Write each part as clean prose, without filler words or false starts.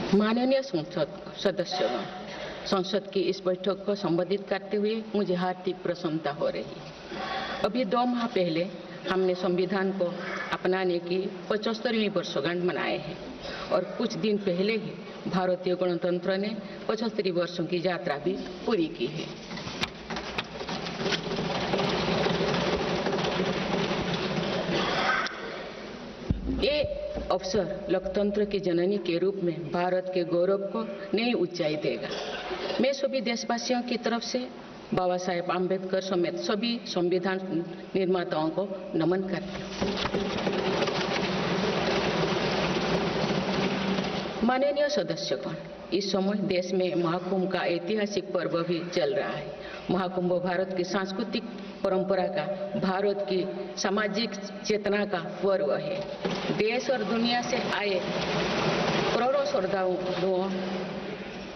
माननीय संसद सदस्यगण, संसद की इस बैठक को संबोधित करते हुए मुझे हार्दिक प्रसन्नता हो रही है। अभी 2 माह पहले हमने संविधान को अपनाने की 75वीं वर्षगांठ मनाए हैं और कुछ दिन पहले ही भारतीय गणतंत्र ने 75 वर्षों की यात्रा भी पूरी की है। ये अवसर लोकतंत्र की जननी के रूप में भारत के गौरव को नई ऊंचाई देगा। मैं सभी देशवासियों की तरफ से बाबा साहेब आम्बेडकर समेत सभी संविधान निर्माताओं को नमन करती हूँ। माननीय सदस्यगण, इस समय देश में महाकुंभ का ऐतिहासिक पर्व भी चल रहा है। महाकुंभ भारत की सांस्कृतिक परंपरा का, भारत की सामाजिक चेतना का पर्व है। देश और दुनिया से आए करोड़ों श्रद्धालु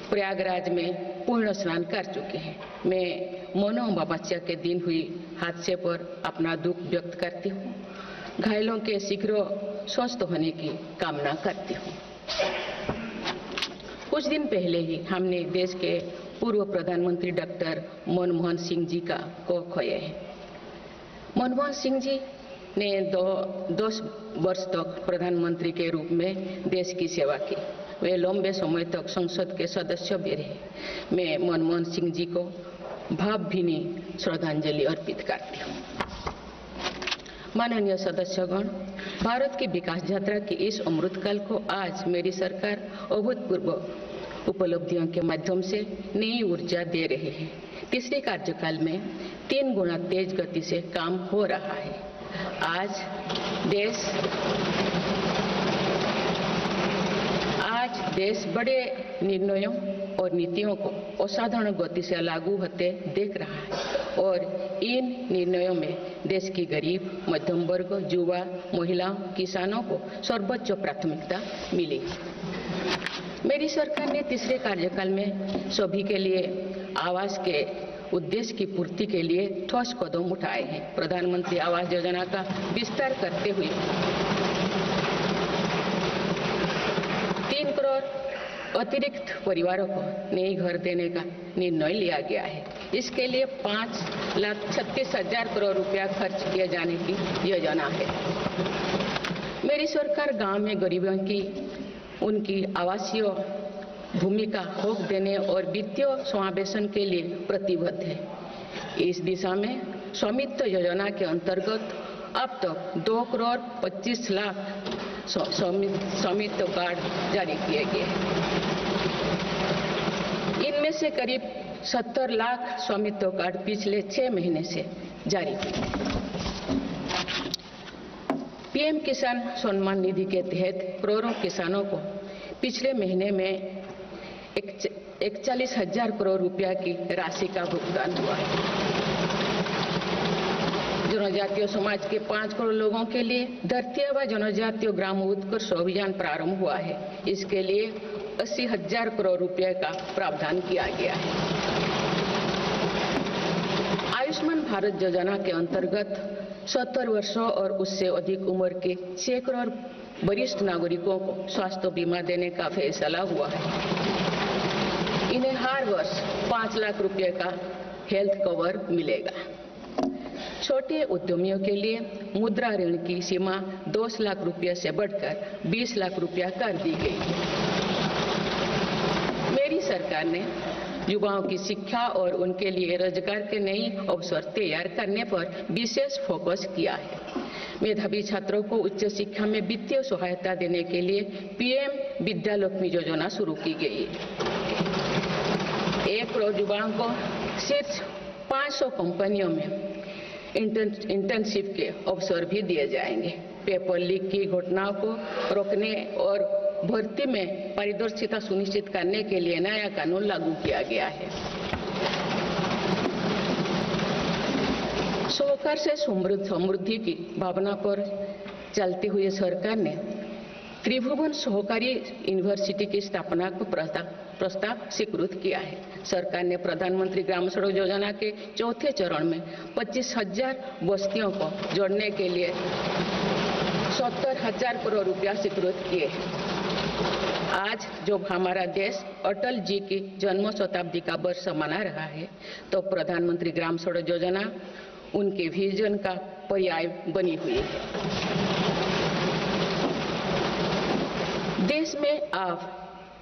प्रयागराज में पूर्ण स्नान कर चुके हैं। मैं मनो अमावस्या के दिन हुई हादसे पर अपना दुख व्यक्त करती हूँ। घायलों के शीघ्र स्वस्थ होने की कामना करती हूँ। कुछ दिन पहले ही हमने देश के पूर्व प्रधानमंत्री डॉक्टर मनमोहन सिंह जी को खोए हैं। मनमोहन सिंह जी ने 10 वर्ष तक प्रधानमंत्री के रूप में देश की सेवा की। वे लंबे समय तक संसद के सदस्य भी रहे। मैं मनमोहन सिंह जी को भावभीनी श्रद्धांजलि अर्पित करती हूँ। माननीय सदस्यगण, भारत की विकास यात्रा की इस अमृतकाल को आज मेरी सरकार अभूतपूर्व उपलब्धियों के माध्यम से नई ऊर्जा दे रही है। तीसरे कार्यकाल में 3 गुना तेज गति से काम हो रहा है। आज देश बड़े निर्णयों और नीतियों को असाधारण गति से लागू होते देख रहा है और इन निर्णयों में देश की गरीब, मध्यम वर्ग, युवा, महिलाओं, किसानों को सर्वोच्च प्राथमिकता मिली। मेरी सरकार ने तीसरे कार्यकाल में सभी के लिए आवास के उद्देश्य की पूर्ति के लिए ठोस कदम उठाए हैं। प्रधानमंत्री आवास योजना का विस्तार करते हुए 3 करोड़ अतिरिक्त परिवारों को नए घर देने का निर्णय लिया गया है। इसके लिए 5,36,000 करोड़ रुपया खर्च किए जाने की योजना है। मेरी सरकार गांव में गरीबों की उनकी आवासीय भूमि का हक देने और वित्तीय समावेशन के लिए प्रतिबद्ध है। इस दिशा में स्वामित्व योजना के अंतर्गत अब तक 2 करोड़ 25 लाख स्वामित्व कार्ड जारी किए गए हैं। इनमें से करीब 70 लाख स्वामित्व कार्ड पिछले 6 महीने से जारी किए। पीएम किसान सम्मान निधि के तहत करोड़ों किसानों को पिछले महीने में 41,000 करोड़ रुपया की राशि का भुगतान हुआ है। जनजातीय समाज के 5 करोड़ लोगों के लिए धरती व जनजातीय ग्राम उत्कर्ष अभियान प्रारंभ हुआ है। इसके लिए 80,000 करोड़ रुपए का प्रावधान किया गया है। आयुष्मान भारत योजना के अंतर्गत 70 वर्षों और उससे अधिक उम्र के 6 करोड़ वरिष्ठ नागरिकों को स्वास्थ्य बीमा देने का फैसला हुआ है। इन्हें हर वर्ष 5 लाख रुपए का हेल्थ कवर मिलेगा। छोटे उद्यमियों के लिए मुद्रा ऋण की सीमा 10 लाख रुपए से बढ़कर 20 लाख रुपया कर दी गई है। मेरी सरकार ने युवाओं की शिक्षा और उनके लिए रोजगार के नए अवसर तैयार करने पर विशेष फोकस किया है। मेधावी छात्रों को उच्च शिक्षा में वित्तीय सहायता देने के लिए पीएम विद्यालक्ष्मी योजना शुरू की गई है। 1 करोड़ युवाओं को शीर्ष 500 कंपनियों में इंटर्नशिप के अवसर भी दिए जाएंगे। पेपर लीक की घटनाओं को रोकने और भर्ती में पारदर्शिता सुनिश्चित करने के लिए नया कानून लागू किया गया है। सहकार से समृद्धि की भावना पर चलते हुए सरकार ने त्रिभुवन सहकारी यूनिवर्सिटी की स्थापना को प्रस्ताव स्वीकृत किया है। सरकार ने प्रधानमंत्री ग्राम सड़क योजना के 4थे चरण में 25,000 बस्तियों को जोड़ने के लिए 70,000 करोड़ रुपया स्वीकृत किए हैं। आज जब हमारा देश अटल जी की जन्म शताब्दी का वर्ष मना रहा है, तो प्रधानमंत्री ग्राम सड़क योजना उनके विजन का पर्याय बनी हुई है। देश में अब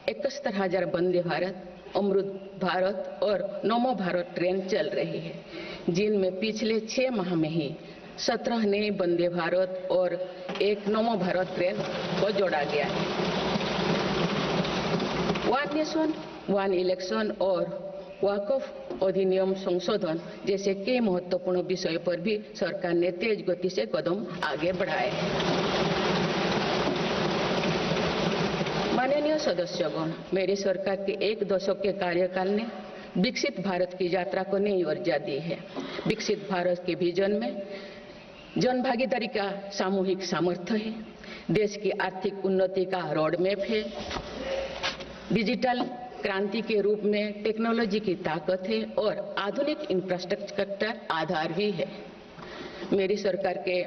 71,000 वंदे भारत, अमृत भारत और नमो भारत ट्रेन चल रही है, जिनमें पिछले 6 माह में ही 17 नए वंदे भारत और एक नमो भारत ट्रेन को जोड़ा गया है। वन नेशन वन इलेक्शन और वक्फ अधिनियम संशोधन जैसे कई महत्वपूर्ण विषयों पर भी सरकार ने तेज गति से कदम आगे बढ़ाए हैं। माननीय सदस्यगण, मेरी सरकार के 1 दशक के कार्यकाल ने विकसित भारत की यात्रा को नई ऊर्जा दी है। विकसित भारत के विजन में जन भागीदारी का सामूहिक सामर्थ्य है, देश की आर्थिक उन्नति का रोड मैप है, डिजिटल क्रांति के रूप में टेक्नोलॉजी की ताकत है और आधुनिक इंफ्रास्ट्रक्चर आधार भी है। मेरी सरकार के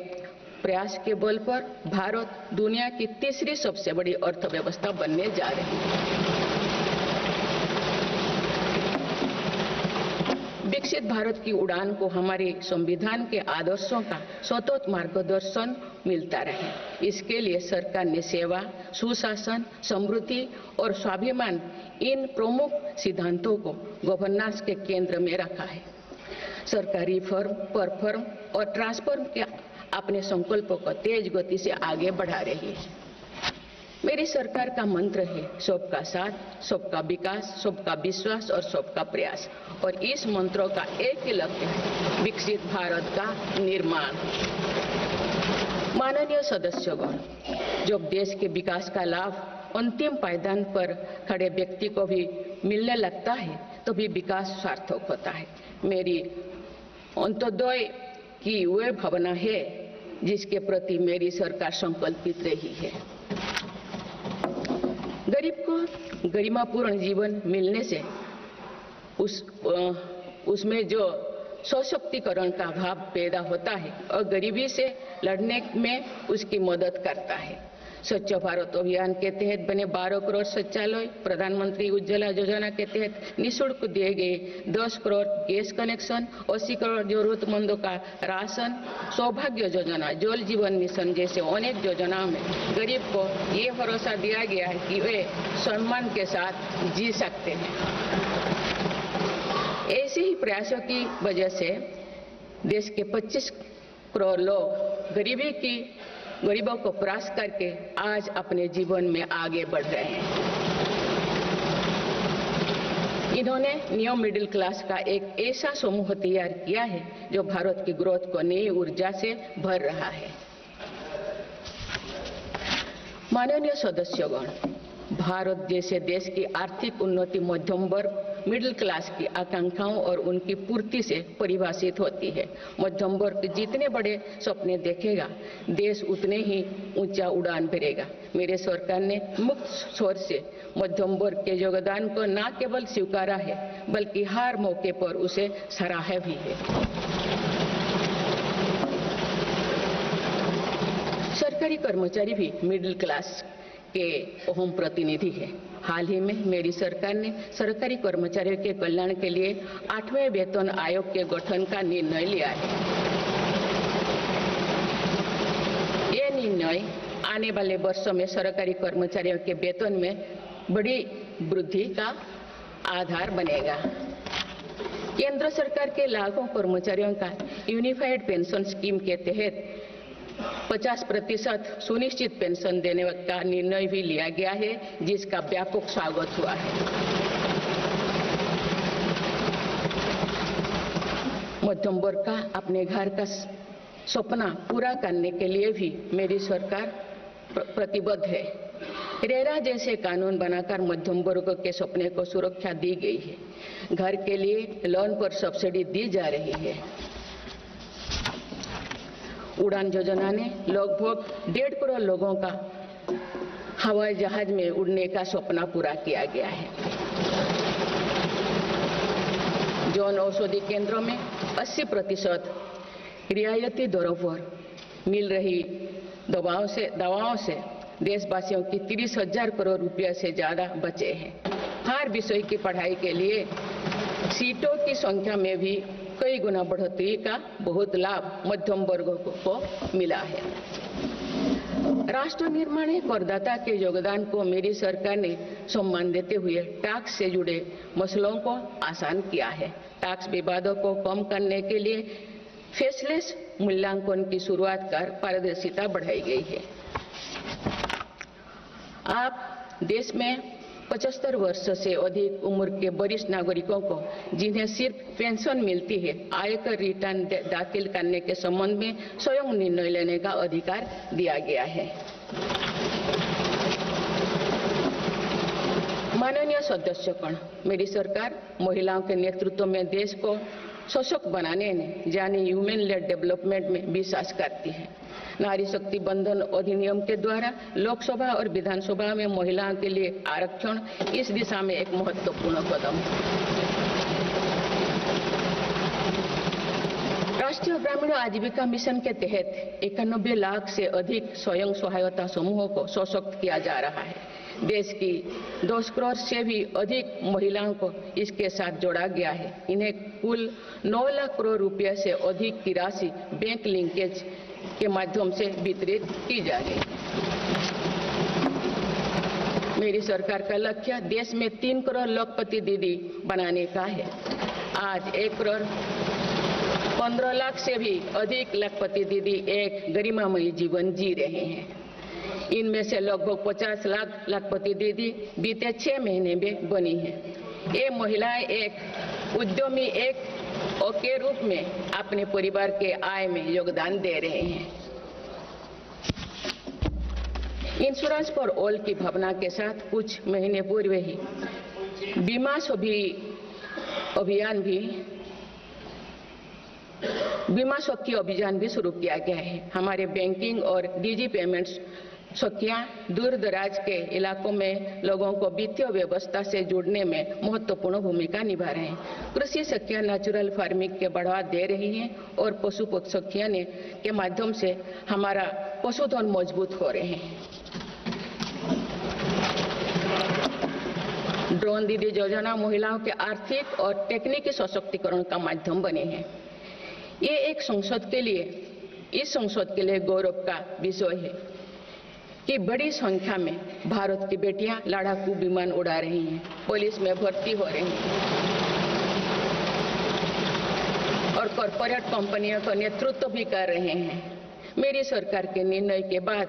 प्रयास के बल पर भारत दुनिया की तीसरी सबसे बड़ी अर्थव्यवस्था बनने जा रही है। विकसित भारत की उड़ान को हमारे संविधान के आदर्शों का सतत मार्गदर्शन मिलता रहे, इसके लिए सरकार ने सेवा, सुशासन, समृद्धि और स्वाभिमान इन प्रमुख सिद्धांतों को गवर्नेंस के केंद्र में रखा है। सरकार रिफॉर्म, परफॉर्म और ट्रांसफॉर्म के अपने संकल्पों को तेज गति से आगे बढ़ा रही है। मेरी सरकार का मंत्र है सबका साथ, सबका विकास, सबका विश्वास और सबका प्रयास, और इस मंत्रों का एक ही लक्ष्य है, विकसित भारत का निर्माण। माननीय सदस्यगण, जब देश के विकास का लाभ अंतिम पायदान पर खड़े व्यक्ति को भी मिलने लगता है, तो भी विकास सार्थक होता है। मेरी अंत्योदय की वह भावना है जिसके प्रति मेरी सरकार संकल्पित रही है। गरीब को गरिमापूर्ण जीवन मिलने से उसमें जो सशक्तिकरण का भाव पैदा होता है और गरीबी से लड़ने में उसकी मदद करता है। स्वच्छ भारत अभियान के तहत बने 12 करोड़ शौचालय, प्रधानमंत्री उज्ज्वला योजना के तहत निःशुल्क दिए गए 10 करोड़ गैस कनेक्शन, 80 करोड़ जरूरतमंदों का राशन, सौभाग्य योजना, जल जीवन मिशन जैसे अनेक योजनाओं में गरीब को ये भरोसा दिया गया है कि वे सम्मान के साथ जी सकते हैं। ऐसे ही प्रयासों की वजह से देश के 25 करोड़ लोग गरीबों को परास्त करके आज अपने जीवन में आगे बढ़ रहे हैं। इन्होंने न्यू मिडिल क्लास का एक ऐसा समूह तैयार किया है जो भारत की ग्रोथ को नई ऊर्जा से भर रहा है। माननीय सदस्यगण, भारत जैसे देश की आर्थिक उन्नति मध्यम वर्ग मिडिल क्लास की आकांक्षाओं और उनकी पूर्ति से परिभाषित होती है। मध्यम वर्ग जितने बड़े सपने देखेगा, देश उतने ही ऊंचा उड़ान भरेगा। मेरे सरकार ने मुक्त स्वर से मध्यम वर्ग के योगदान को न केवल स्वीकारा है, बल्कि हर मौके पर उसे सराहा भी है। सरकारी कर्मचारी भी मिडिल क्लास के अहम प्रतिनिधि है। हाल ही में मेरी सरकार ने सरकारी कर्मचारियों के कल्याण के लिए 8वें वेतन आयोग के गठन का निर्णय लिया है। ये निर्णय आने वाले वर्षों में सरकारी कर्मचारियों के वेतन में बड़ी वृद्धि का आधार बनेगा। केंद्र सरकार के लाखों कर्मचारियों का यूनिफाइड पेंशन स्कीम के तहत 50% सुनिश्चित पेंशन देने का निर्णय भी लिया गया है, जिसका व्यापक स्वागत हुआ है। मध्यम वर्ग का अपने घर का सपना पूरा करने के लिए भी मेरी सरकार प्रतिबद्ध है। रेरा जैसे कानून बनाकर मध्यम वर्ग के सपने को सुरक्षा दी गई है। घर के लिए लोन पर सब्सिडी दी जा रही है। उड़ान योजना ने लगभग 1.5 करोड़ लोगों का हवाई जहाज में उड़ने का सपना पूरा किया गया है। जन औषधि केंद्रों में 80% रियायती दरों पर मिल रही दवाओं से देशवासियों की 30,000 करोड़ रुपये से ज्यादा बचे हैं। हर विषय की पढ़ाई के लिए सीटों की संख्या में भी कई गुना बढ़ोतरी का बहुत लाभ मध्यम वर्ग को मिला है। राष्ट्र निर्माण में करदाता के योगदान को मेरी सरकार ने सम्मान देते हुए टैक्स से जुड़े मसलों को आसान किया है। टैक्स विवादों को कम करने के लिए फेसलेस मूल्यांकन की शुरुआत कर पारदर्शिता बढ़ाई गई है। आप देश में 75 वर्ष से अधिक उम्र के वरिष्ठ नागरिकों को जिन्हें सिर्फ पेंशन मिलती है, आयकर रिटर्न दाखिल करने के संबंध में स्वयं निर्णय लेने का अधिकार दिया गया है। माननीय सदस्यगण, मेरी सरकार महिलाओं के नेतृत्व में देश को सशक्त बनाने में यानी ह्यूमन लेड डेवलपमेंट में विश्वास करती है। नारी शक्ति बंधन अधिनियम के द्वारा लोकसभा और विधानसभा में महिलाओं के लिए आरक्षण इस दिशा में एक महत्वपूर्ण कदम है। राष्ट्रीय ग्रामीण आजीविका मिशन के तहत 91 लाख से अधिक स्वयं सहायता समूहों को सशक्त किया जा रहा है। देश की 10 करोड़ से भी अधिक महिलाओं को इसके साथ जोड़ा गया है। इन्हें कुल 9 लाख करोड़ रुपए से अधिक की राशि बैंक लिंकेज के माध्यम से वितरित की जा रही है। मेरी सरकार का लक्ष्य देश में 3 करोड़ लखपति दीदी बनाने का है। आज 1 करोड़ 15 लाख से भी अधिक लखपति दीदी एक गरिमामयी जीवन जी रहे हैं। इनमें से लगभग 50 लाख लखपति दीदी बीते 6 महीने में बनी है। ये महिलाएं एक उद्यमी के रूप में अपने परिवार के आय में योगदान दे रहे हैं। इंश्योरेंस फॉर ऑल की भावना के साथ कुछ महीने पूर्व ही बीमा सखी अभियान भी शुरू किया गया है। हमारे बैंकिंग और डिजी पेमेंट्स सखियां दूर दराज के इलाकों में लोगों को वित्तीय व्यवस्था से जुड़ने में महत्वपूर्ण भूमिका निभा रहे हैं। कृषि सखियां नेचुरल फार्मिंग के बढ़ावा दे रही हैं और पशु सखियां के माध्यम से हमारा पशुधन मजबूत हो रहे हैं। ड्रोन दीदी योजना महिलाओं के आर्थिक और तकनीकी सशक्तिकरण का माध्यम बने हैं। ये इस संसद के लिए गौरव का विषय है कि बड़ी संख्या में भारत की बेटियां लड़ाकू विमान उड़ा रही हैं, पुलिस में भर्ती हो रही हैं और कॉरपोरेट कंपनियों का नेतृत्व भी कर रहे हैं। मेरी सरकार के निर्णय के बाद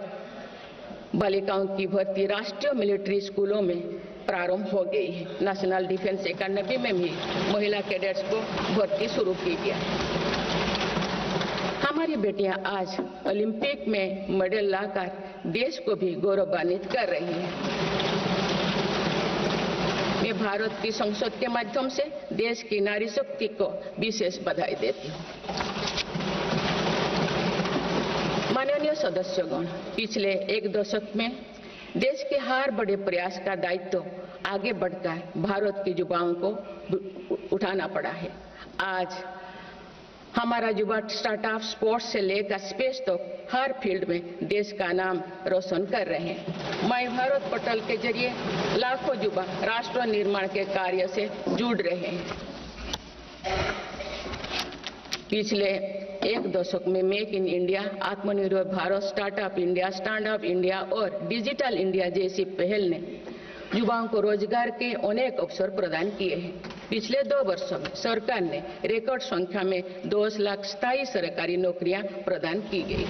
बालिकाओं की भर्ती राष्ट्रीय मिलिट्री स्कूलों में प्रारंभ हो गई है। नेशनल डिफेंस एकेडमी में भी महिला कैडेट्स को भर्ती शुरू की गई है। हमारी बेटियां आज ओलंपिक में मेडल लाकर देश को भी गौरवान्वित कर रही हैं। मैं भारत की संसद के माध्यम से देश की नारी शक्ति को विशेष बधाई देती हूँ। माननीय सदस्यगण, पिछले 1 दशक में देश के हर बड़े प्रयास का दायित्व आगे बढ़कर भारत के युवाओं को उठाना पड़ा है। आज हमारा युवा स्टार्टअप स्पोर्ट्स से लेकर स्पेस तक हर फील्ड में देश का नाम रोशन कर रहे हैं। माय भारत पोर्टल के जरिए लाखों युवा राष्ट्र निर्माण के कार्य से जुड़ रहे हैं। पिछले 1 दशक में मेक इन इंडिया, आत्मनिर्भर Bharat, startup India, stand up India और डिजिटल इंडिया जैसी पहल ने युवाओं को रोजगार के अनेक अवसर प्रदान किए हैं। पिछले 2 वर्षों में सरकार ने रिकॉर्ड संख्या में 10 लाख स्थायी सरकारी नौकरियां प्रदान की गई।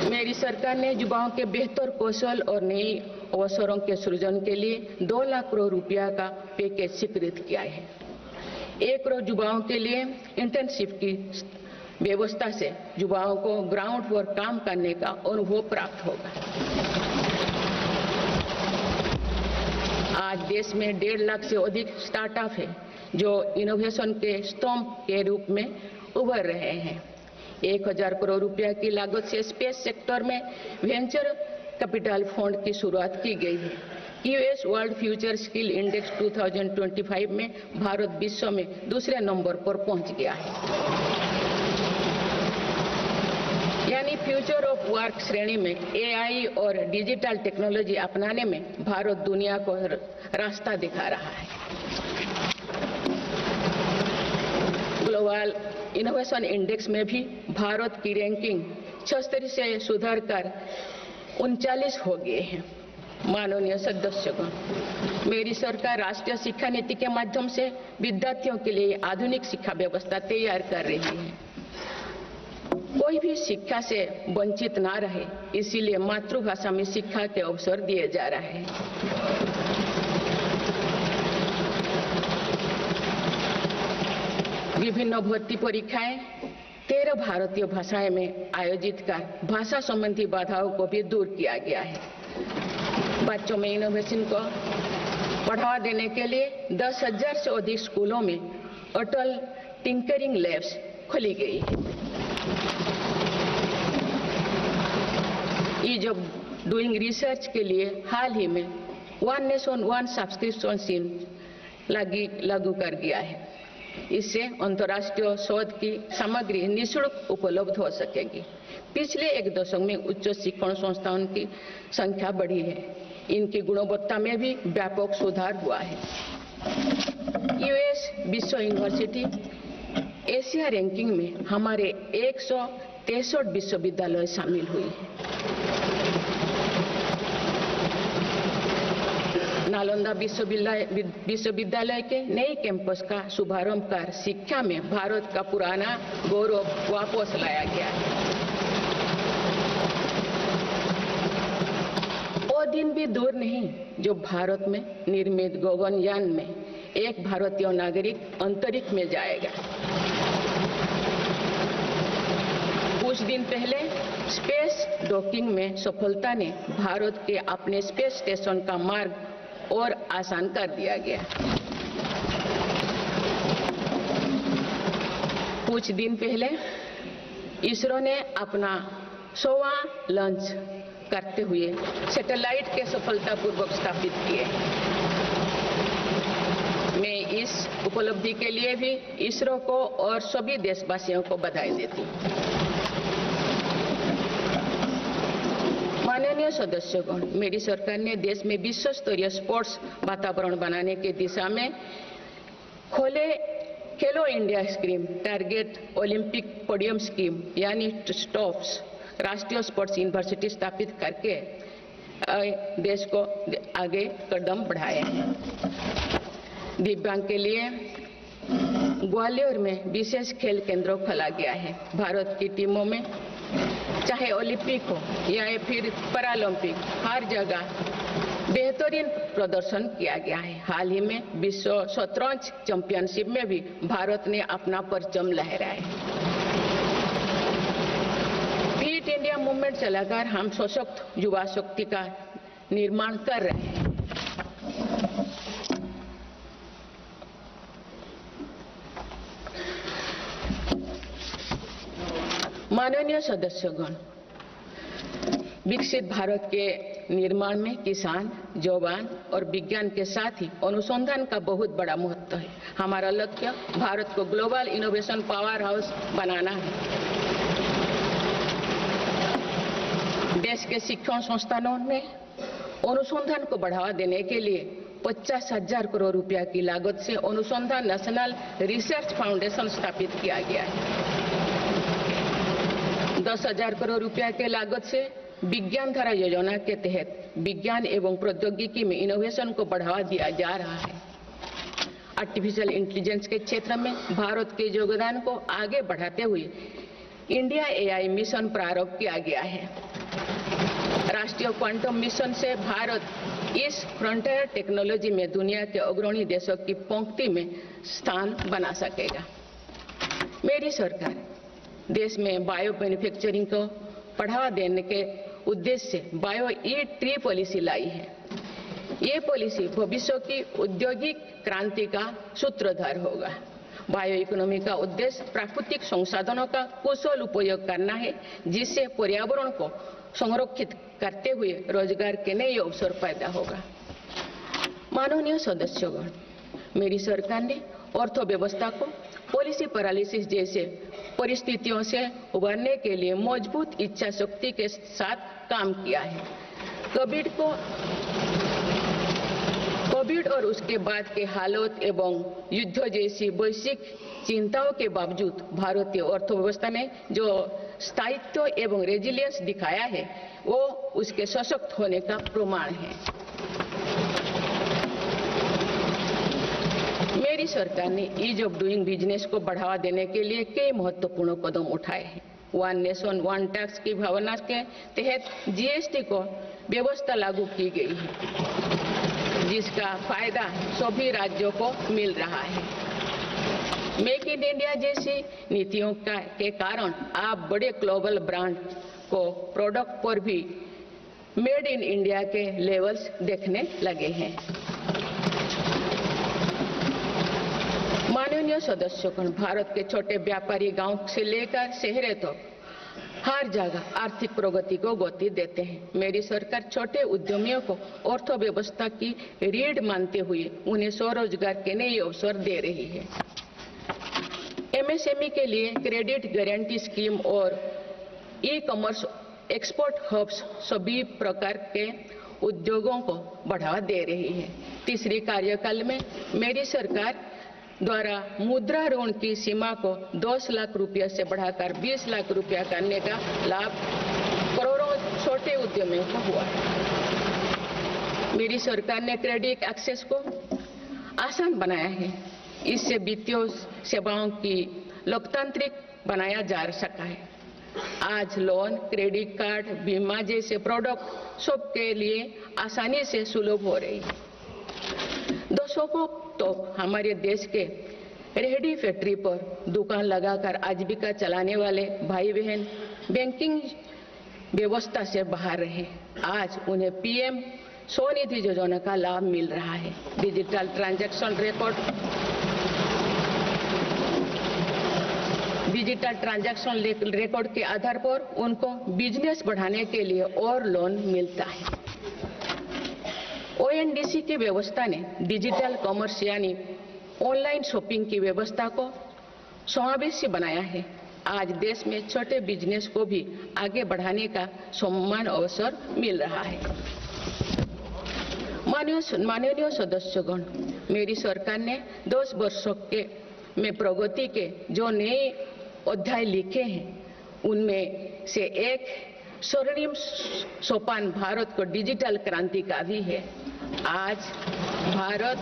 मेरी सरकार ने युवाओं के बेहतर कौशल और नए अवसरों के सृजन के लिए 2 लाख करोड़ रुपया का पैकेज स्वीकृत किया है। 1 करोड़ युवाओं के लिए इंटर्नशिप की व्यवस्था से युवाओं को ग्राउंड पर काम करने का अनुभव प्राप्त होगा। आज देश में 1.5 लाख से अधिक स्टार्टअप है जो इनोवेशन के स्तंभ के रूप में उभर रहे हैं। 1000 करोड़ रुपया की लागत से स्पेस सेक्टर में वेंचर कैपिटल फंड की शुरुआत की गई है। US world future skill index 2025 में भारत विश्व में दूसरे नंबर पर पहुंच गया है। यानी फ्यूचर ऑफ वर्क श्रेणी में एआई और डिजिटल टेक्नोलॉजी अपनाने में भारत दुनिया को रास्ता दिखा रहा है। ग्लोबल इनोवेशन इंडेक्स में भी भारत की रैंकिंग 76 से सुधरकर 39 हो गए हैं। माननीय सदस्यगण, मेरी सरकार राष्ट्रीय शिक्षा नीति के माध्यम से विद्यार्थियों के लिए आधुनिक शिक्षा व्यवस्था तैयार कर रही है। कोई भी शिक्षा से वंचित ना रहे, इसीलिए मातृभाषा में शिक्षा के अवसर दिए जा रहे हैं। विभिन्न भर्ती परीक्षाएं 13 भारतीय भाषाएं में आयोजित कर भाषा संबंधी बाधाओं को भी दूर किया गया है। बच्चों में इनोवेशन को बढ़ावा देने के लिए 10,000 से अधिक स्कूलों में अटल टिंकरिंग लैब्स खोली गई है। ईज ऑफ डूइंग रिसर्च के लिए हाल ही में one nation one subscription scheme लागू कर दिया है। इससे अंतर्राष्ट्रीय शोध की सामग्री निःशुल्क उपलब्ध हो सकेगी। पिछले एक दशक में उच्च शिक्षण संस्थानों की संख्या बढ़ी है। इनकी गुणवत्ता में भी व्यापक सुधार हुआ है। यूएस विश्व यूनिवर्सिटी एशिया रैंकिंग में हमारे 163 विश्वविद्यालय शामिल हुई है। नालंदा विश्वविद्यालय के नए कैंपस का शुभारंभ कर शिक्षा में भारत का पुराना गौरव वापस लाया गया है। वो दिन भी दूर नहीं जो भारत में निर्मित गगनयान में एक भारतीय नागरिक अंतरिक्ष में जाएगा। कुछ दिन पहले स्पेस डॉकिंग में सफलता ने भारत के अपने स्पेस स्टेशन का मार्ग और आसान कर दिया गया। कुछ दिन पहले इसरो ने अपना 100वां लॉन्च करते हुए सैटेलाइट के सफलतापूर्वक स्थापित किए। मैं इस उपलब्धि के लिए भी इसरो को और सभी देशवासियों को बधाई देती हूँ। माननीय सदस्यगण, मेरी सरकार ने देश में विश्व स्तरीय स्पोर्ट्स वातावरण बनाने की दिशा में खोले खेलो India scheme, target Olympic podium scheme यानी स्टॉप्स राष्ट्रीय स्पोर्ट्स यूनिवर्सिटी स्थापित करके देश को आगे कदम बढ़ाए हैं। दिव्यांग के लिए ग्वालियर में विशेष खेल केंद्र खोला गया है। भारत की टीमों में चाहे ओलंपिक हो या फिर पैरालंपिक, हर जगह बेहतरीन प्रदर्शन किया गया है। हाल ही में विश्व शतरंज चैंपियनशिप में भी भारत ने अपना परचम लहराया। फिट इंडिया मूवमेंट चलाकर हम सशक्त युवा शक्ति का निर्माण कर रहे हैं। माननीय सदस्यगण, विकसित भारत के निर्माण में किसान, जवान और विज्ञान के साथ ही अनुसंधान का बहुत बड़ा महत्व है। हमारा लक्ष्य भारत को ग्लोबल इनोवेशन पावर हाउस बनाना है। देश के शिक्षण संस्थानों में अनुसंधान को बढ़ावा देने के लिए 50,000 करोड़ रुपया की लागत से अनुसंधान नेशनल रिसर्च फाउंडेशन स्थापित किया गया है। 10,000 करोड़ रुपया के लागत से विज्ञान धारा योजना के तहत विज्ञान एवं प्रौद्योगिकी में इनोवेशन को बढ़ावा दिया जा रहा है। आर्टिफिशियल इंटेलिजेंस के क्षेत्र में भारत के योगदान को आगे बढ़ाते हुए इंडिया एआई मिशन प्रारंभ किया गया है। राष्ट्रीय क्वांटम मिशन से भारत इस फ्रंटियर टेक्नोलॉजी में दुनिया के अग्रणी देशों की पंक्ति में स्थान बना सकेगा। मेरी सरकार देश में बायो मैन्युफैक्चरिंग को बढ़ावा देने के उद्देश्य से बायो ई-ट्री पॉलिसी लाई है। ये पॉलिसी भविष्य की औद्योगिक क्रांति का सूत्रधार होगा। बायो इकोनॉमी का उद्देश्य प्राकृतिक संसाधनों का कुशल उपयोग करना है, जिससे पर्यावरण को संरक्षित करते हुए रोजगार के नए अवसर पैदा होगा। माननीय सदस्यगण, मेरी सरकार ने अर्थव्यवस्था को पॉलिसी पैरालिसिस जैसे परिस्थितियों से उबरने के लिए मजबूत इच्छा शक्ति के साथ काम किया है। कोविड और उसके बाद के हालात एवं युद्ध जैसी वैश्विक चिंताओं के बावजूद भारतीय अर्थव्यवस्था ने जो स्थायित्व एवं रेजिलियंस दिखाया है वो उसके सशक्त होने का प्रमाण है। मेरी सरकार ने ईज ऑफ डूइंग बिजनेस को बढ़ावा देने के लिए कई महत्वपूर्ण कदम उठाए हैं। वन नेशन वन टैक्स की भावना के तहत जीएसटी को व्यवस्था लागू की गई है, जिसका फायदा सभी राज्यों को मिल रहा है। मेक इन इंडिया जैसी नीतियों के कारण आप बड़े ग्लोबल ब्रांड को प्रोडक्ट पर भी मेड इन इंडिया के लेवल्स देखने लगे हैं। माननीय सदस्यगण, भारत के छोटे व्यापारी गांव से लेकर शहरों तक हर जगह आर्थिक प्रगति को गति देते हैं। मेरी सरकार छोटे उद्यमियों को अर्थव्यवस्था की रीढ़ मानते हुए उन्हें स्वरोजगार के नए अवसर दे रही है। एमएसएमई के लिए क्रेडिट गारंटी स्कीम और ई कॉमर्स एक्सपोर्ट हब्स सभी प्रकार के उद्योगों को बढ़ावा दे रही है। तीसरी कार्यकाल में मेरी सरकार द्वारा मुद्रा ऋण की सीमा को 10 लाख रुपये से बढ़ाकर 20 लाख रुपया करने का लाभ करोड़ों छोटे उद्यमियों को हुआ है। मेरी सरकार ने क्रेडिट एक्सेस को आसान बनाया है। इससे वित्तीय सेवाओं की लोकतांत्रिक बनाया जा सका है। आज लोन, क्रेडिट कार्ड, बीमा जैसे प्रोडक्ट सबके लिए आसानी से सुलभ हो रही है। दशकों तो हमारे देश के रेहड़ी फैक्ट्री पर दुकान लगाकर आजीविका चलाने वाले भाई बहन बैंकिंग व्यवस्था से बाहर रहे। आज उन्हें पीएम स्वनिधि योजना का लाभ मिल रहा है। डिजिटल ट्रांजैक्शन रिकॉर्ड के आधार पर उनको बिजनेस बढ़ाने के लिए और लोन मिलता है। ओएनडीसी की व्यवस्था ने डिजिटल कॉमर्स यानी ऑनलाइन शॉपिंग की व्यवस्था को समावेशी बनाया है। आज देश में छोटे बिजनेस को भी आगे बढ़ाने का समान अवसर मिल रहा है। माननीय सदस्यगण, मेरी सरकार ने 10 वर्षों में प्रगति के जो नए अध्याय लिखे हैं उनमें से एक स्वर्णिम सोपान भारत को डिजिटल क्रांति का भी है। आज भारत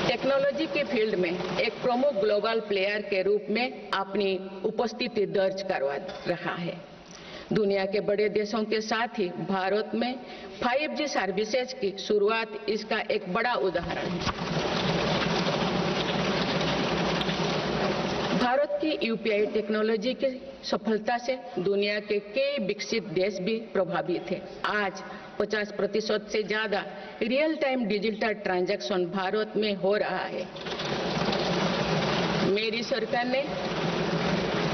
टेक्नोलॉजी के फील्ड में एक प्रमुख ग्लोबल प्लेयर के रूप में अपनी उपस्थिति दर्ज करवा रहा है। दुनिया के बड़े देशों के साथ ही भारत में 5G सर्विसेज की शुरुआत इसका एक बड़ा उदाहरण है। भारत की यूपीआई टेक्नोलॉजी की सफलता से दुनिया के कई विकसित देश भी प्रभावित हैं। आज 50% से ज्यादा real time digital transaction Bharat में हो रहा है। मेरी सरकार ने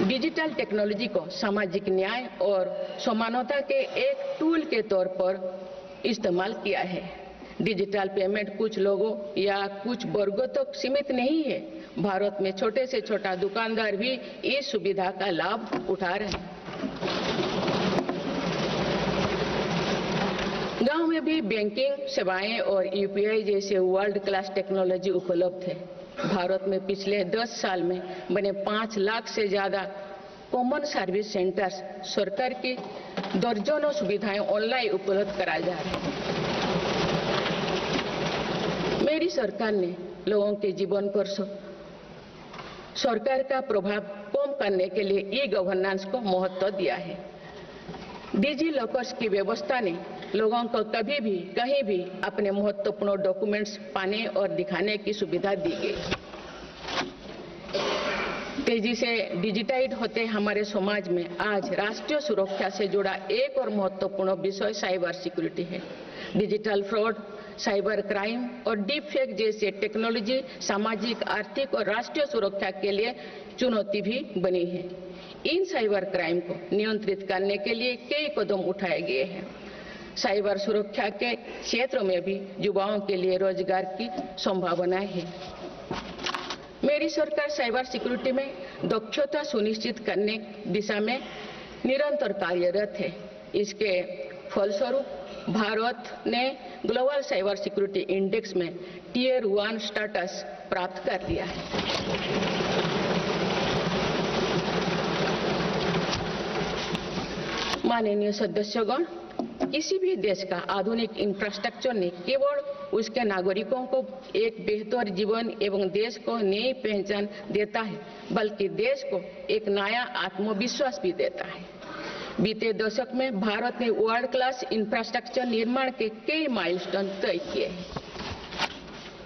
डिजिटल टेक्नोलॉजी को सामाजिक न्याय और समानता के एक टूल के तौर पर इस्तेमाल किया है। डिजिटल पेमेंट कुछ लोगों या कुछ वर्गों तक सीमित नहीं है। भारत में छोटे से छोटा दुकानदार भी इस सुविधा का लाभ उठा रहे हैं। गांव में भी बैंकिंग सेवाएं और यूपीआई जैसे वर्ल्ड क्लास टेक्नोलॉजी उपलब्ध है। भारत में पिछले 10 साल में बने 5 लाख से ज्यादा कॉमन सर्विस सेंटर्स सरकार की दर्जनों सुविधाएं ऑनलाइन उपलब्ध कराई जा रही है। मेरी सरकार ने लोगों के जीवन पर सरकार का प्रभाव कम करने के लिए ई गवर्नेंस को महत्व दिया है। डिजी लॉकर्स की व्यवस्था ने लोगों को कभी भी कहीं भी अपने महत्वपूर्ण डॉक्यूमेंट्स पाने और दिखाने की सुविधा दी गई। तेजी से डिजिटाइज होते हमारे समाज में आज राष्ट्रीय सुरक्षा से जुड़ा एक और महत्वपूर्ण विषय साइबर सिक्योरिटी है। डिजिटल फ्रॉड, साइबर क्राइम और डीप फेक जैसे टेक्नोलॉजी सामाजिक, आर्थिक और राष्ट्रीय सुरक्षा के लिए चुनौती भी बनी है। इन साइबर क्राइम को नियंत्रित करने के लिए कई कदम उठाए गए हैं। साइबर सुरक्षा के क्षेत्र में भी युवाओं के लिए रोजगार की संभावनाएं हैं। मेरी सरकार साइबर सिक्योरिटी में दक्षता सुनिश्चित करने दिशा में निरंतर कार्यरत है। इसके फलस्वरूप भारत ने ग्लोबल साइबर सिक्योरिटी इंडेक्स में Tier 1 स्टेटस प्राप्त कर लिया है। माननीय सदस्यगण, किसी भी देश का आधुनिक इंफ्रास्ट्रक्चर ने केवल उसके नागरिकों को एक बेहतर जीवन एवं देश को नई पहचान देता है, बल्कि देश को एक नया आत्मविश्वास भी देता है। बीते दशक में भारत ने वर्ल्ड क्लास इंफ्रास्ट्रक्चर निर्माण के कई माइलस्टोन तय किए हैं।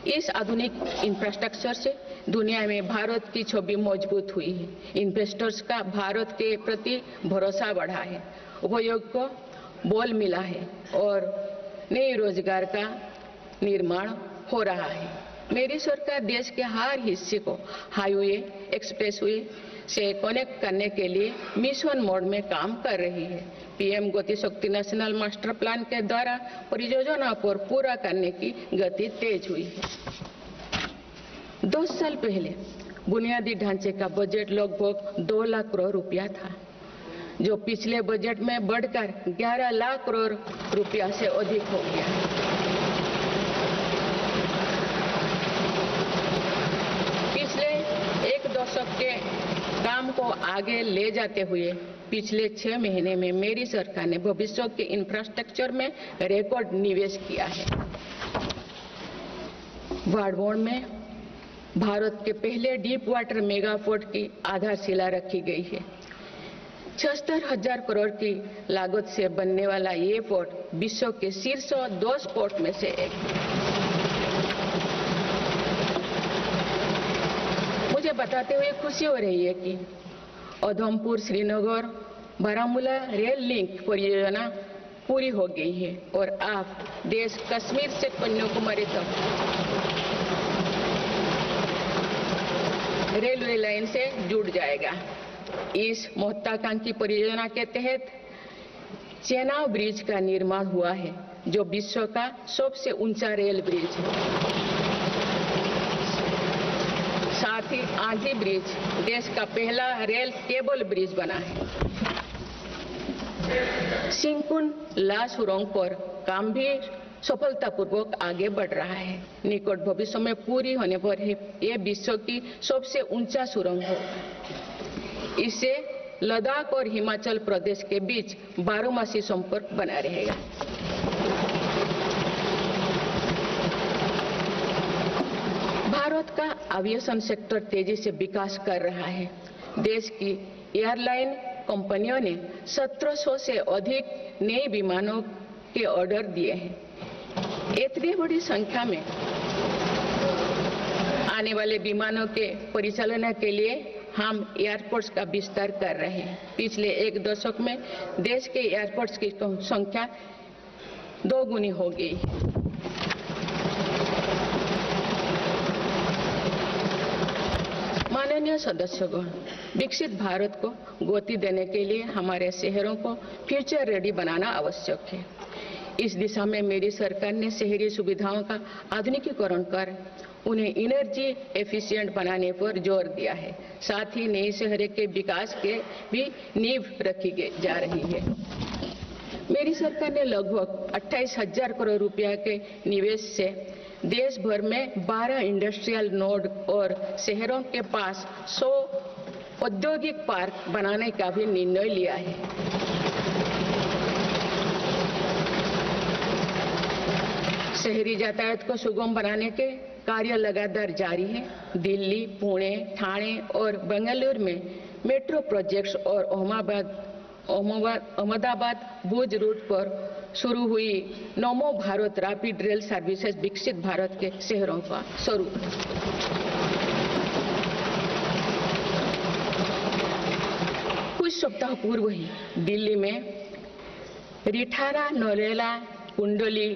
इस आधुनिक इंफ्रास्ट्रक्चर से दुनिया में भारत की छवि मजबूत हुई है। इन्वेस्टर्स का भारत के प्रति भरोसा बढ़ा है, उपयोग को बल मिला है और नए रोजगार का निर्माण हो रहा है। मेरी सरकार देश के हर हिस्से को हाईवे, एक्सप्रेसवे से कनेक्ट करने के लिए मिशन मोड में काम कर रही है। पीएम गति शक्ति नेशनल मास्टर प्लान के द्वारा परियोजना पर पूरा करने की गति तेज हुई है। 2 साल पहले बुनियादी ढांचे का बजट लगभग 2 लाख करोड़ रुपया था, जो पिछले बजट में बढ़कर 11 लाख करोड़ रुपया से अधिक हो गया। पिछले एक दशक के काम को आगे ले जाते हुए पिछले 6 महीने में मेरी सरकार ने भविष्य के इंफ्रास्ट्रक्चर में रिकॉर्ड निवेश किया है। वाडवोन में भारत के पहले डीप वाटर मेगा पोर्ट की आधारशिला रखी गई है। 76,000 करोड़ की लागत से बनने वाला ये पोर्ट विश्व के शीर्ष 10 पोर्ट में से एक है। मुझे बताते हुए खुशी हो रही है कि उधमपुर श्रीनगर बारामूला रेल लिंक परियोजना पूरी हो गई है और अब देश कश्मीर से कन्याकुमारी तक रेलवे लाइन से जुड़ जाएगा। इस महत्वाकांक्षी परियोजना के तहत चेनाब ब्रिज का निर्माण हुआ है, जो विश्व का सबसे ऊंचा रेल ब्रिज है। साथ ही आंधी ब्रिज देश का पहला रेल केबल ब्रिज बना है। सिंकुन ला सुरंग पर काम भी सफलतापूर्वक आगे बढ़ रहा है। निकट भविष्य में पूरी होने पर यह विश्व की सबसे ऊंचा सुरंग होगा। इससे लद्दाख और हिमाचल प्रदेश के बीच 12मासी संपर्क बना रहेगा। भारत का एविएशन सेक्टर तेजी से विकास कर रहा है। देश की एयरलाइन कंपनियों ने 1700 से अधिक नए विमानों के ऑर्डर दिए हैं। इतनी बड़ी संख्या में आने वाले विमानों के परिचालन के लिए हम एयरपोर्ट्स का विस्तार कर रहे हैं। पिछले एक दशक में देश के एयरपोर्ट्स की संख्या 2 गुनी हो गई। माननीय सदस्यगण, विकसित भारत को गति देने के लिए हमारे शहरों को फ्यूचर रेडी बनाना आवश्यक है। इस दिशा में मेरी सरकार ने शहरी सुविधाओं का आधुनिकीकरण कर उन्हें एनर्जी एफिशिएंट बनाने पर जोर दिया है। साथ ही नई शहरों के विकास के भी नींव रखी जा रही है। मेरी सरकार ने लगभग 28,000 करोड़ रुपया के निवेश से देश भर में 12 इंडस्ट्रियल नोड और शहरों के पास 100 औद्योगिक पार्क बनाने का भी निर्णय लिया है। शहरी यातायात को सुगम बनाने के कार्य लगातार जारी है। दिल्ली, पुणे, ठाणे और बेंगलुरु में मेट्रो प्रोजेक्ट्स और अहमदाबाद भुज रूट पर शुरू हुई नमो भारत रैपिड रेल सर्विसेज विकसित भारत के शहरों का स्वरूप। कुछ सप्ताह पूर्व ही दिल्ली में रिठारा नौरेला कुंडली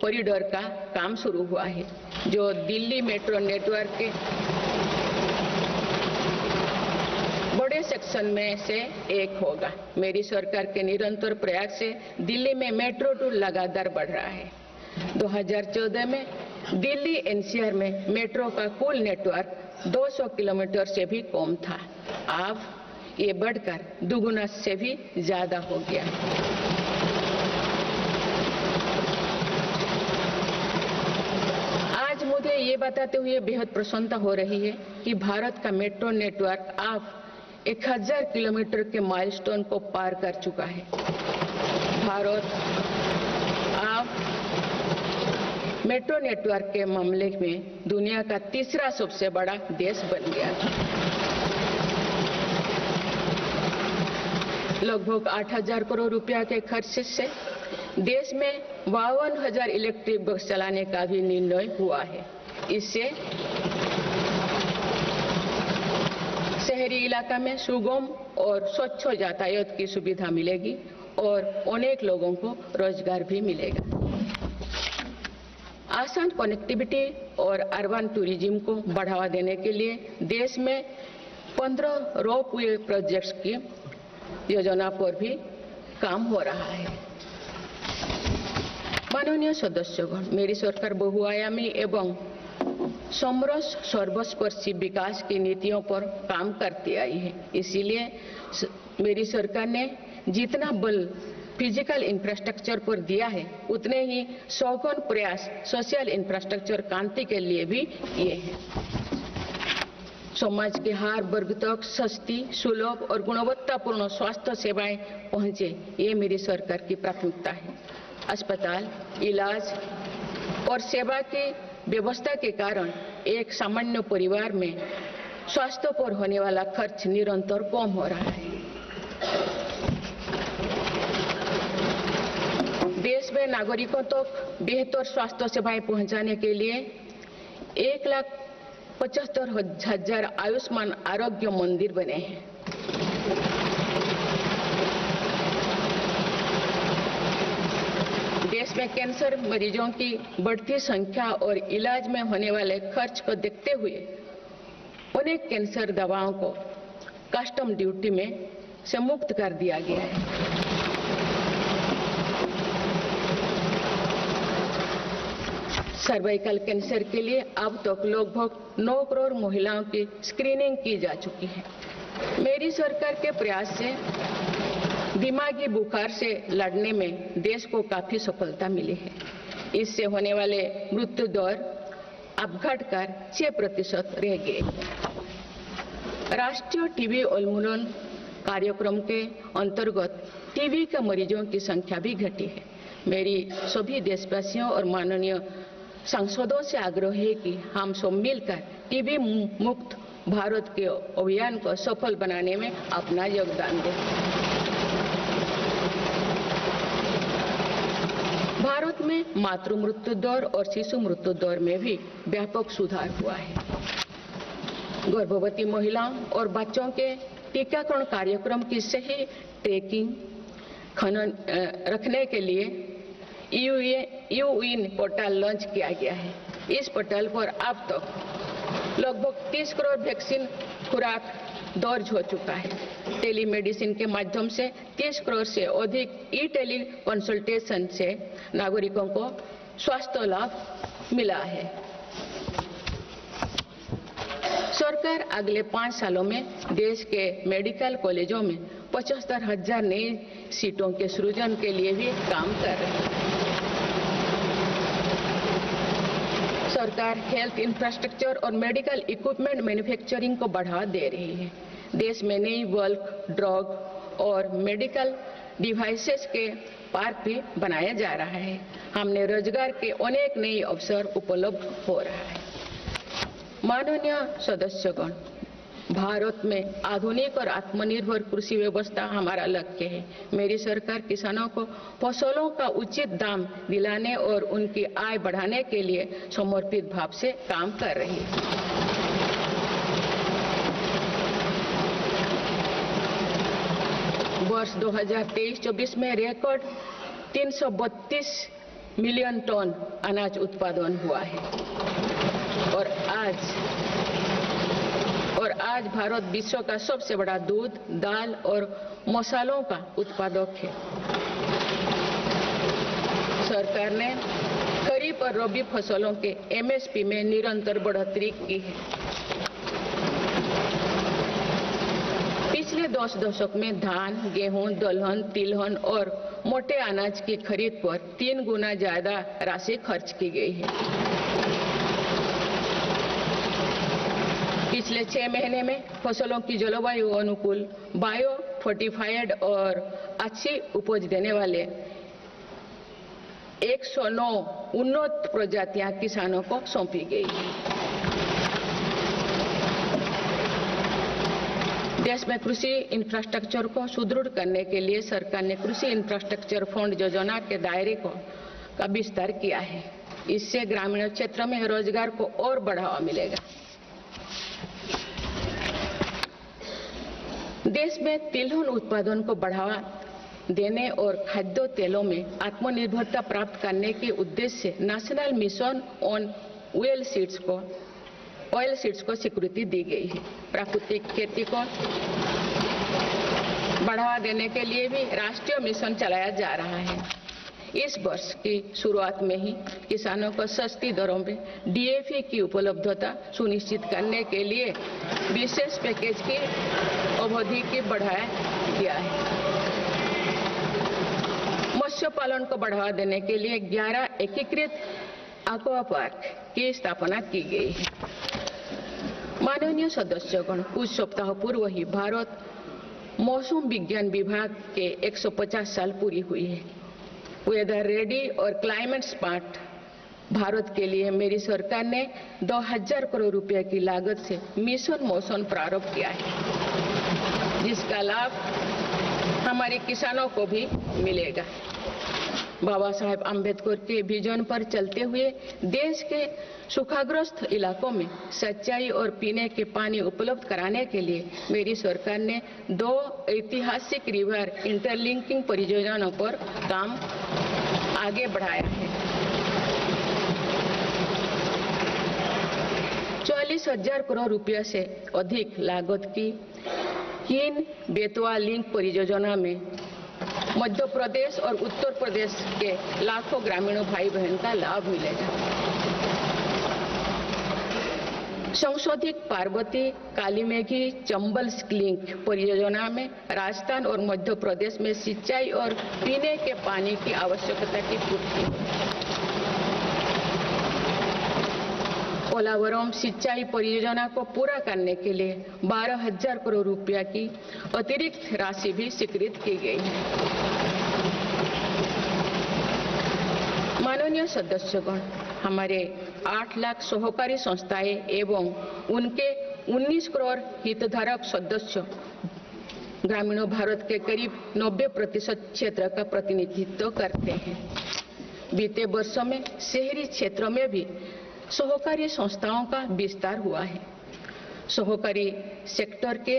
कॉरिडोर का काम शुरू हुआ है, जो दिल्ली मेट्रो नेटवर्क के बड़े सेक्शन में से एक होगा। मेरी सरकार के निरंतर प्रयास से दिल्ली में मेट्रो टूर लगातार बढ़ रहा है। 2014 में दिल्ली एनसीआर में मेट्रो का कुल नेटवर्क 200 किलोमीटर से भी कम था। अब ये बढ़कर दुगुना से भी ज्यादा हो गया। आज मुझे ये बताते हुए बेहद प्रसन्नता हो रही है कि भारत का मेट्रो नेटवर्क अब 1000 किलोमीटर के माइलस्टोन को पार कर चुका है। भारत अब मेट्रो नेटवर्क के मामले में दुनिया का तीसरा सबसे बड़ा देश बन गया है। लगभग 8000 करोड़ रुपया के खर्च से देश में 52,000 इलेक्ट्रिक बस चलाने का भी निर्णय हुआ है। इससे शहरी इलाका में सुगम और स्वच्छ यातायात की सुविधा मिलेगी और अनेक लोगों को रोजगार भी मिलेगा। आसान कनेक्टिविटी और अर्बन टूरिज्म को बढ़ावा देने के लिए देश में 15 रोपवे प्रोजेक्ट्स की योजना पर भी काम हो रहा है। माननीय सदस्यगण, मेरी सरकार बहुआयामी एवं समरस सर्वस्पर्शी विकास की नीतियों पर काम करती आई है। इसीलिए मेरी सरकार ने जितना बल फिजिकल इंफ्रास्ट्रक्चर पर दिया है, उतने ही सौगन प्रयास सोशल इंफ्रास्ट्रक्चर क्रांति के लिए भी किए हैं। समाज के हर वर्ग तक सस्ती, सुलभ और गुणवत्तापूर्ण स्वास्थ्य सेवाएं पहुंचे, ये मेरी सरकार की प्राथमिकता है। अस्पताल, इलाज और सेवा की व्यवस्था के कारण एक सामान्य परिवार में स्वास्थ्य पर होने वाला खर्च निरंतर कम हो रहा है। देश में नागरिकों तक बेहतर स्वास्थ्य सेवाएं पहुंचाने के लिए 1,75,000 आयुष्मान आरोग्य मंदिर बने हैं। देश में कैंसर मरीजों की बढ़ती संख्या और इलाज में होने वाले खर्च को देखते हुए अनेक कैंसर दवाओं को कस्टम ड्यूटी में से मुक्त कर दिया गया है। सर्वाइकल कैंसर के लिए अब तक लगभग 9 करोड़ महिलाओं की स्क्रीनिंग की जा चुकी है। मेरी सरकार के प्रयास से दिमागी बुखार से लड़ने में देश को काफी सफलता मिली है। इससे होने वाले मृत्यु दर अब घटकर 6% रह गए। राष्ट्रीय टीबी उन्मूलन कार्यक्रम के अंतर्गत टीबी के मरीजों की संख्या भी घटी है। मेरी सभी देशवासियों और माननीय सांसदों से आग्रह है कि हम सब मिलकर टीबी मुक्त भारत के अभियान को सफल बनाने में अपना योगदान दें। भारत में मातृ मृत्यु दर और शिशु मृत्यु दर में भी व्यापक सुधार हुआ है। गर्भवती महिलाओं और बच्चों के टीकाकरण कार्यक्रम की सही ट्रैकिंग रखने के लिए यूइन पोर्टल लॉन्च किया गया है। इस पोर्टल पर अब तक लगभग 30 करोड़ वैक्सीन खुराक दर्ज हो चुका है। टेलीमेडिसिन के माध्यम से 30 करोड़ से अधिक ई-टेली कंसल्टेशन से नागरिकों को स्वास्थ्य लाभ मिला है। सरकार अगले 5 सालों में देश के मेडिकल कॉलेजों में 75,000 नई सीटों के सृजन के लिए भी काम कर रही है। सरकार हेल्थ इंफ्रास्ट्रक्चर और मेडिकल इक्विपमेंट मैन्युफैक्चरिंग को बढ़ावा दे रही है। देश में नई बल्क ड्रग और मेडिकल डिवाइसेस के पार्क भी बनाया जा रहा है। हमने रोजगार के अनेक नए अवसर उपलब्ध हो रहा है। माननीय सदस्यगण, भारत में आधुनिक और आत्मनिर्भर कृषि व्यवस्था हमारा लक्ष्य है। मेरी सरकार किसानों को फसलों का उचित दाम दिलाने और उनकी आय बढ़ाने के लिए समर्पित भाव से काम कर रही है। वर्ष 2023-24 में रिकॉर्ड 332 मिलियन टन अनाज उत्पादन हुआ है और आज भारत विश्व का सबसे बड़ा दूध, दाल और मसालों का उत्पादक है। सरकार ने खरीफ और रबी फसलों के एमएसपी में निरंतर बढ़ोतरी की है। 10 दशक में धान, गेहूं, दलहन, तिलहन और मोटे अनाज की खरीद पर 3 गुना ज्यादा राशि खर्च की गई है। पिछले 6 महीने में फसलों की जलवायु अनुकूल, बायो फोर्टिफाइड और अच्छी उपज देने वाले 109 उन्नत प्रजातियां किसानों को सौंपी गई है। देश में कृषि इंफ्रास्ट्रक्चर को सुदृढ़ करने के लिए सरकार ने कृषि इंफ्रास्ट्रक्चर फंड योजना के दायरे का विस्तार किया है। इससे ग्रामीण क्षेत्र में रोजगार को और बढ़ावा मिलेगा। देश में तिलहन उत्पादन को बढ़ावा देने और खाद्य तेलों में आत्मनिर्भरता प्राप्त करने के उद्देश्य से national mission on oil seeds को स्वीकृति दी गई है। प्राकृतिक खेती को बढ़ावा देने के लिए भी राष्ट्रीय मिशन चलाया जा रहा है। इस वर्ष की शुरुआत में ही किसानों को सस्ती दरों में डीएपी की उपलब्धता सुनिश्चित करने के लिए विशेष पैकेज की अवधि की बढ़ाया गया है। मत्स्य पालन को बढ़ावा देने के लिए 11 एकीकृत एक्वा पार्क की स्थापना की गई है। माननीय सदस्यगण, कुछ सप्ताह पूर्व ही भारत मौसम विज्ञान विभाग के 150 साल पूरी हुई है। वेदर रेडी और क्लाइमेट स्मार्ट भारत के लिए मेरी सरकार ने 2000 करोड़ रुपए की लागत से मिशन मौसम प्रारंभ किया है, जिसका लाभ हमारे किसानों को भी मिलेगा। बाबा साहेब आम्बेडकर के विजन पर चलते हुए देश के सूखाग्रस्त इलाकों में सिंचाई और पीने के पानी उपलब्ध कराने के लिए मेरी सरकार ने 2 ऐतिहासिक रिवर इंटरलिंकिंग परियोजनाओं पर काम आगे बढ़ाया है। 40,000 करोड़ रुपये से अधिक लागत की कीन बेतवा लिंक परियोजना में मध्य प्रदेश और उत्तर प्रदेश के लाखों ग्रामीणों भाई बहन का लाभ मिलेगा। संशोधित पार्वती कालीमेघी चंबल लिंक परियोजना में राजस्थान और मध्य प्रदेश में सिंचाई और पीने के पानी की आवश्यकता की पूर्ति। पोलावरम सिंचाई परियोजना को पूरा करने के लिए 12,000 करोड़ रुपया की अतिरिक्त राशि भी स्वीकृत की गई है। माननीय सदस्यगण, हमारे 8 लाख सहकारी संस्थाएं एवं उनके 19 करोड़ हितधारक सदस्य ग्रामीण भारत के करीब 90% क्षेत्र का प्रतिनिधित्व करते हैं। बीते वर्षों में शहरी क्षेत्रों में भी सहकारी संस्थाओं का विस्तार हुआ है। सहकारी सेक्टर के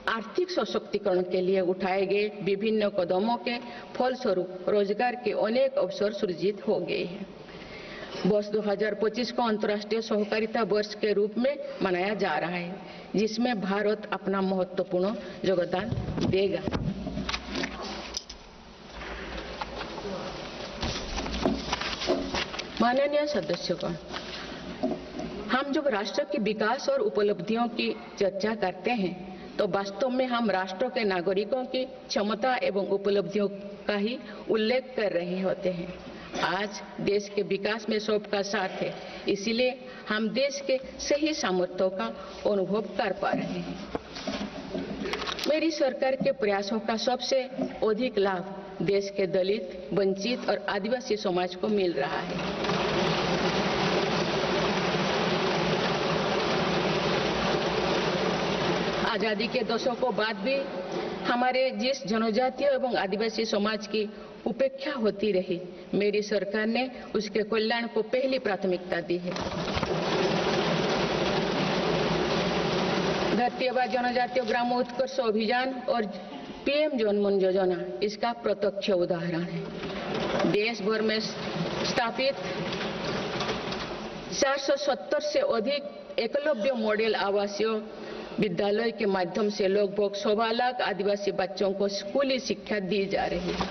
आर्थिक सशक्तिकरण के लिए उठाए गए विभिन्न कदमों के फलस्वरूप रोजगार के अनेक अवसर सृजित हो गए हैं। वर्ष 2025 को अंतर्राष्ट्रीय सहकारिता वर्ष के रूप में मनाया जा रहा है, जिसमें भारत अपना महत्वपूर्ण योगदान देगा। माननीय सदस्यगण, हम जब राष्ट्र के विकास और उपलब्धियों की चर्चा करते हैं तो वास्तव में हम राष्ट्र के नागरिकों की क्षमता एवं उपलब्धियों का ही उल्लेख कर रहे होते हैं। आज देश के विकास में सबका साथ है, इसीलिए हम देश के सही सामर्थ्यों का अनुभव कर पा रहे हैं। मेरी सरकार के प्रयासों का सबसे अधिक लाभ देश के दलित, वंचित और आदिवासी समाज को मिल रहा है। आजादी के दशकों बाद भी हमारे जिस जनजातीय एवं आदिवासी समाज की उपेक्षा होती रही, मेरी सरकार ने उसके कल्याण को पहली प्राथमिकता दी है। धरती आबा जनजातीय ग्राम उत्कर्ष अभियान और पीएम जनमन योजना इसका प्रत्यक्ष उदाहरण है। देश भर में स्थापित 470 से अधिक एकलव्य मॉडल आवासीय विद्यालय के माध्यम से लगभग 1.25 लाख आदिवासी बच्चों को स्कूली शिक्षा दी जा रही है।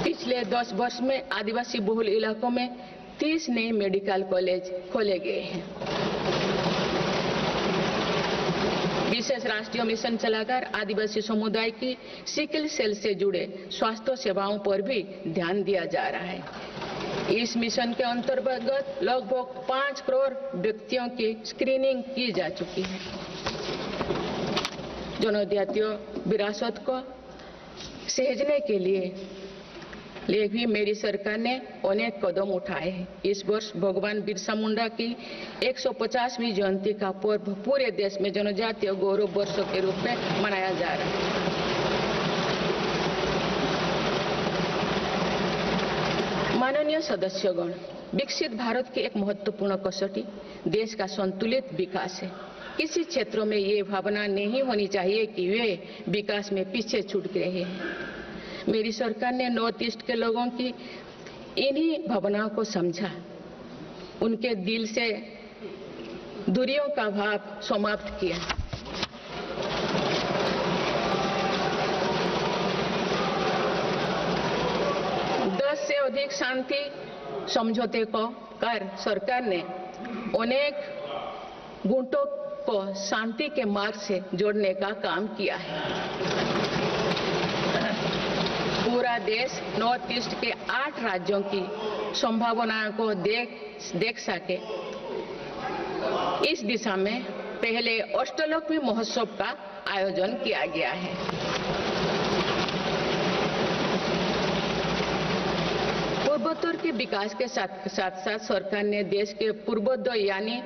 पिछले 10 वर्ष में आदिवासी बहुल इलाकों में 30 नए मेडिकल कॉलेज खोले गए हैं। विशेष राष्ट्रीय मिशन चलाकर आदिवासी समुदाय की सिकल सेल से जुड़े स्वास्थ्य सेवाओं पर भी ध्यान दिया जा रहा है। इस मिशन के अंतर्गत लगभग 5 करोड़ व्यक्तियों की स्क्रीनिंग की जा चुकी है। जनजातीय विरासत को सहेजने के लिए भी मेरी सरकार ने अनेक कदम उठाए हैं। इस वर्ष भगवान बिरसा मुंडा की 150वीं जयंती का पर्व पूरे देश में जनजातीय गौरव वर्ष के रूप में मनाया जा रहा है। माननीय सदस्यगण, विकसित भारत की एक महत्वपूर्ण कसौटी देश का संतुलित विकास है। किसी क्षेत्रों में ये भावना नहीं होनी चाहिए कि वे विकास में पीछे छूट रहे हैं। मेरी सरकार ने नॉर्थ ईस्ट के लोगों की इन्हीं भावनाओं को समझा, उनके दिल से दूरियों का भाव समाप्त किया। से अधिक शांति समझौते को कर सरकार ने अनेक गुटों को शांति के मार्ग से जोड़ने का काम किया है। पूरा देश नॉर्थ ईस्ट के 8 राज्यों की संभावनाओं को देख सके, इस दिशा में पहले अष्टलोक महोत्सव का आयोजन किया गया है। पूर्वोत्तर के विकास के साथ साथ सरकार ने देश के पूर्वोदय यानी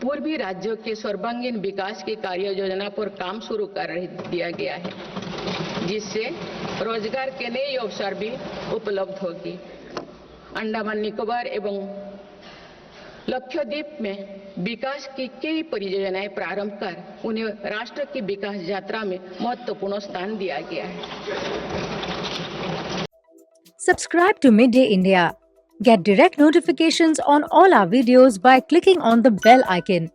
पूर्वी राज्यों के सर्वांगीण विकास की कार्य योजना पर काम शुरू कर दिया गया है, जिससे रोजगार के नए अवसर भी उपलब्ध होगी। अंडमान निकोबार एवं लक्षद्वीप में विकास की कई परियोजनाएं प्रारंभ कर उन्हें राष्ट्र की विकास यात्रा में महत्वपूर्ण स्थान दिया गया है। Subscribe to Midday India. Get direct notifications on all our videos by clicking on the bell icon.